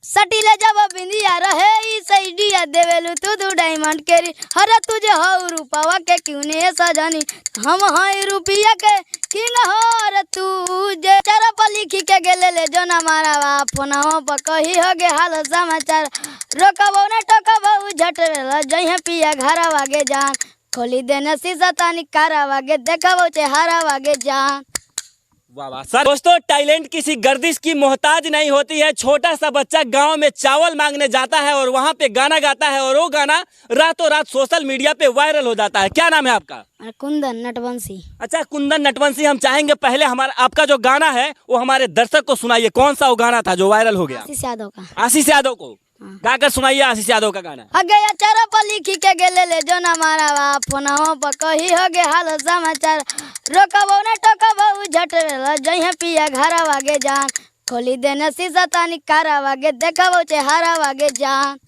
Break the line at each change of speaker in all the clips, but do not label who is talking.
सटीले जब बिंदिया रहे ई सैडिया देवेलु तू डायमंड के हरे तुझे हो रूपावा के क्यों ने सजनी हम हई रुपिया के किंग हो रे तुझे चारा पर लिखी के गेले ले जो ना मारा फोनवा पर कही हो गे हाल समाचार रोकबो न टोकबो झटरेला जइहे पिया घरा वागे जान खोली देने शीशा तानी कारा वागे देखबो चेहरा वागे जान।
वाह वाह सर। दोस्तों टैलेंट किसी गर्दिश की मोहताज नहीं होती है। छोटा सा बच्चा गांव में चावल मांगने जाता है और वहां पे गाना गाता है और वो गाना रातों रात सोशल मीडिया पे वायरल हो जाता है। क्या नाम है आपका?
कुंदन नटवंशी।
अच्छा कुंदन नटवंशी, हम चाहेंगे पहले हमारा आपका जो गाना है वो हमारे दर्शक को सुनाइए। कौन सा वो गाना था जो वायरल हो गया?
आशीष यादव का।
आशीष यादव को गाकर सुनाइए आशीष यादव का गाना।
अगे चारा पर लिखी के गेले ले जो ना मारा फोनवा पर कही हो गे हाल समाचार रोकबो न टोकबो झटरेला जइहे पिया घरा वागे जान खोली देने शीशा तानी कारा वागे देखबो चेहरा वागे जान।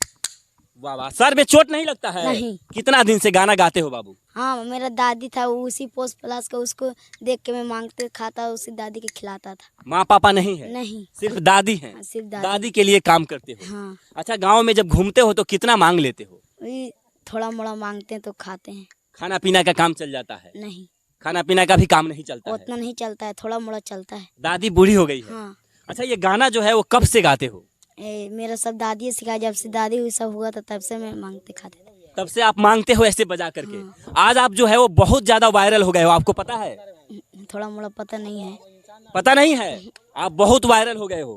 वाह वाह सर, में चोट नहीं लगता है?
नहीं।
कितना दिन से गाना गाते हो बाबू?
हाँ मेरा दादी था वो उसी पोस्ट प्लस का उसको देख के मैं मांगते खाता उसी दादी के खिलाता था।
माँ पापा नहीं है?
नहीं
सिर्फ दादी है।
हाँ, सिर्फ
दादी के लिए काम करते हो?
हाँ।
अच्छा गांव में जब घूमते हो तो कितना मांग लेते हो?
वही थोड़ा मोड़ा मांगते हैं तो खाते हैं।
खाना पीना का काम चल जाता है?
नहीं
खाना पीना का भी काम नहीं चलता है?
उतना नहीं चलता है, थोड़ा मोड़ा चलता है।
दादी बूढ़ी हो गई है?
हाँ।
अच्छा ये गाना जो है वो कब से गाते हो?
मेरा सब दादी सिखाया, जब से दादी हुई सब हुआ था तब से मैं मांगते खाते थे।
तब से आप मांगते हो ऐसे बजा करके? हाँ। आज आप जो है वो बहुत ज्यादा वायरल हो गए हो, आपको पता है?
थोड़ा मोड़ा पता नहीं है।
पता नहीं है? आप बहुत वायरल हो गए हो।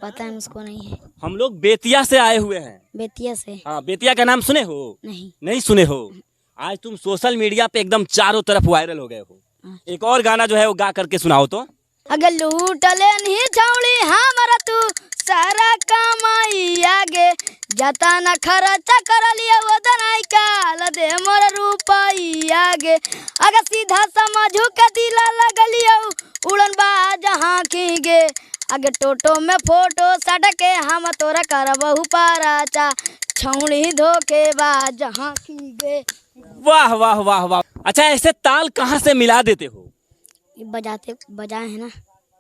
पता है मुझको नहीं है।
हम लोग बेतिया से आए हुए हैं।
बेतिया से?
हाँ, बेतिया का नाम सुने हो?
नहीं।
नहीं सुने हो? आज तुम सोशल मीडिया पे एकदम चारों तरफ वायरल हो गए हो। एक और गाना जो है वो गा करके सुनाओ तो।
अगर लूट ले नहीं छौड़ी हमारा तू सारा कमाई आगे जता न खर्चा कर लिया वो दनाई काल दे मोर रुपई आगे अगर सीधा समझू के दिला लग लिया उड़न बाज हाँखी गे अगर टोटो में फोटो सट के हम तोरा करबहु पाराचा छौड़ी धोखे बाज हाँखी गे।
वाह वाह वाह वाह। अच्छा ऐसे ताल कहाँ से मिला देते हो?
बजाए है ना,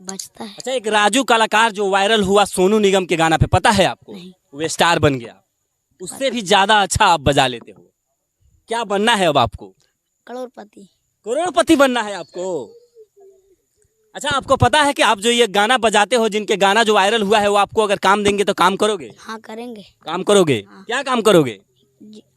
बजता है।
अच्छा एक राजू कलाकार जो वायरल हुआ सोनू निगम के गाना पे, पता है आपको?
नहीं।
वो स्टार बन गया, उससे भी ज्यादा अच्छा आप बजा लेते हो। क्या बनना है अब आपको?
करोड़पति।
करोड़पति बनना है आपको? अच्छा आपको पता है कि आप जो ये गाना बजाते हो, जिनके गाना जो वायरल हुआ है, वो आपको अगर काम देंगे तो काम करोगे?
हाँ करेंगे।
काम करोगे?
हाँ।
क्या काम करोगे?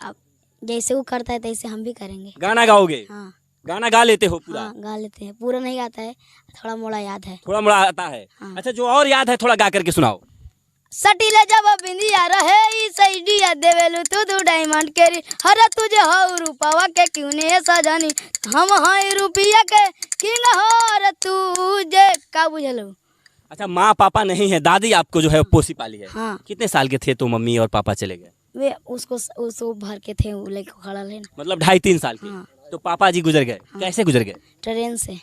आप जैसे वो करता है तैसे हम भी करेंगे।
गाना गाओगे?
हाँ।
गाना गा लेते हो पूरा?
हाँ गा लेते हैं, पूरा नहीं आता है, थोड़ा मोड़ा याद है।
थोड़ा मोड़ा आता है?
हाँ।
अच्छा जो और याद है थोड़ा गा करके सुनाओ।
सटीले जब बिंदिया रहे ई सैडिया देवेलु तू डायमंड के हरे तुझे हो रूपावा के क्यों ने सजनी हम हई रुपिया के किंग हो रे तुझे का बुझलो।
अच्छा माँ पापा नहीं है, दादी आपको जो है पोसी पाली है?
हाँ।
कितने साल के थे तो मम्मी और पापा चले गए?
वे उसको भर के थे, वो लेके खड़ा है ना।
मतलब 2.5-3 साल के?
हाँ।
तो पापा जी गुजर गए?
हाँ।
कैसे गुजर गए?
ट्रेन से।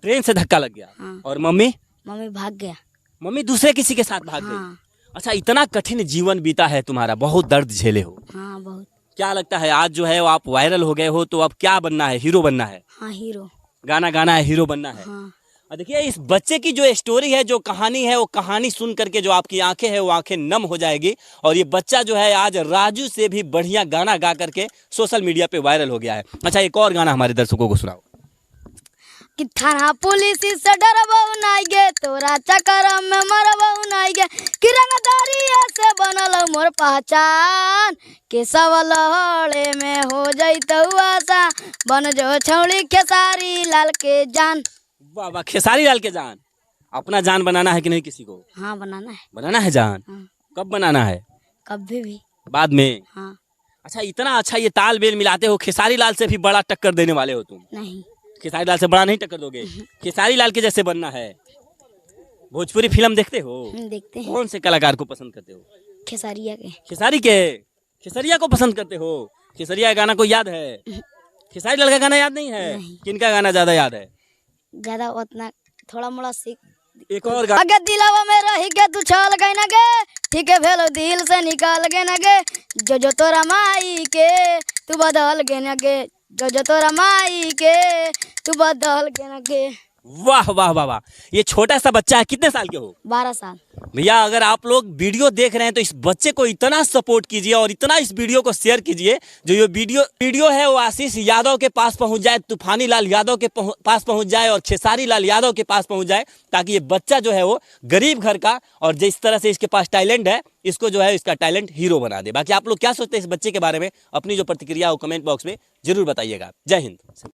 ट्रेन से धक्का लग गया?
हाँ।
और मम्मी?
मम्मी भाग गया।
मम्मी दूसरे किसी के साथ भाग गई?
हाँ।
अच्छा इतना कठिन जीवन बीता है तुम्हारा, बहुत दर्द झेले हो।
हाँ बहुत।
क्या लगता है आज जो है वो आप वायरल हो गए हो तो अब क्या बनना है? हीरो बनना है?
हाँ हीरो।
गाना गाना है, हीरो बनना है?
हाँ।
और देखिए इस बच्चे की जो स्टोरी है, जो कहानी है, वो कहानी सुन करके जो आपकी आंखें हैं वो आंखें नम हो जाएगी। और ये बच्चा जो है आज राजू से भी बढ़िया गाना गा करके सोशल मीडिया पे वायरल हो गया है। अच्छा एक और गाना हमारे दर्शकों को सुनाओ।
कि थाना पुलिस से डरबहु नाई गे तोरा चक्कर में मरबहु नाई गे कि रंगदारिया से बनल मोर पहचान के सब लहड़े में हो जइतौ आशा बन जो छौड़ी खेसारी लाल के जान।
वाह वाह, खेसारी लाल के जान। अपना जान बनाना है कि नहीं किसी को?
हाँ बनाना है।
बनाना है जान?
हाँ।
कब बनाना है?
कभी भी।
बाद में?
हाँ।
अच्छा इतना अच्छा ये तालमेल मिलाते हो, खेसारी लाल से भी बड़ा टक्कर देने वाले हो तुम?
नहीं।
खेसारी लाल से बड़ा नहीं टक्कर दोगे? खेसारी लाल के जैसे बनना है। भोजपुरी फिल्म देखते हो?
देखते हैं।
कौन से कलाकार को पसंद करते हो?
खेसारिया के।
खेसारी के? खेसरिया को पसंद करते हो? खेसरिया का गाना कोई याद है? खेसारी लाल का गाना याद नहीं है?
नहीं।
किनका गाना ज्यादा याद है?
ज्यादा उतना थोड़ा मोड़ा सीख।
एक और गाना।
अगे दिलवा में रही के तू छल गई ना गे ठीक है भेलो दिल से निकाल गए ना गे जो तोरा माई के तू बदल गए ना गे जो तोरा माई के तू बदल गए ना गे।
वाह वाह वाह वाह। ये छोटा सा बच्चा है, कितने साल के हो?
12 साल।
भैया अगर आप लोग वीडियो देख रहे हैं तो इस बच्चे को इतना सपोर्ट कीजिए और इतना इस वीडियो को शेयर कीजिए, जो ये वीडियो है वो आशीष यादव के पास पहुंच जाए, तूफानी लाल यादव के पास पहुंच जाए और खेसारी लाल यादव के पास पहुंच जाए, ताकि ये बच्चा जो है वो गरीब घर का, और जिस तरह से इसके पास टैलेंट है, इसको जो है इसका टैलेंट हीरो बना दे। बाकी आप लोग क्या सोचते हैं इस बच्चे के बारे में, अपनी जो प्रतिक्रिया हो कमेंट बॉक्स में जरूर बताइएगा। जय हिंद।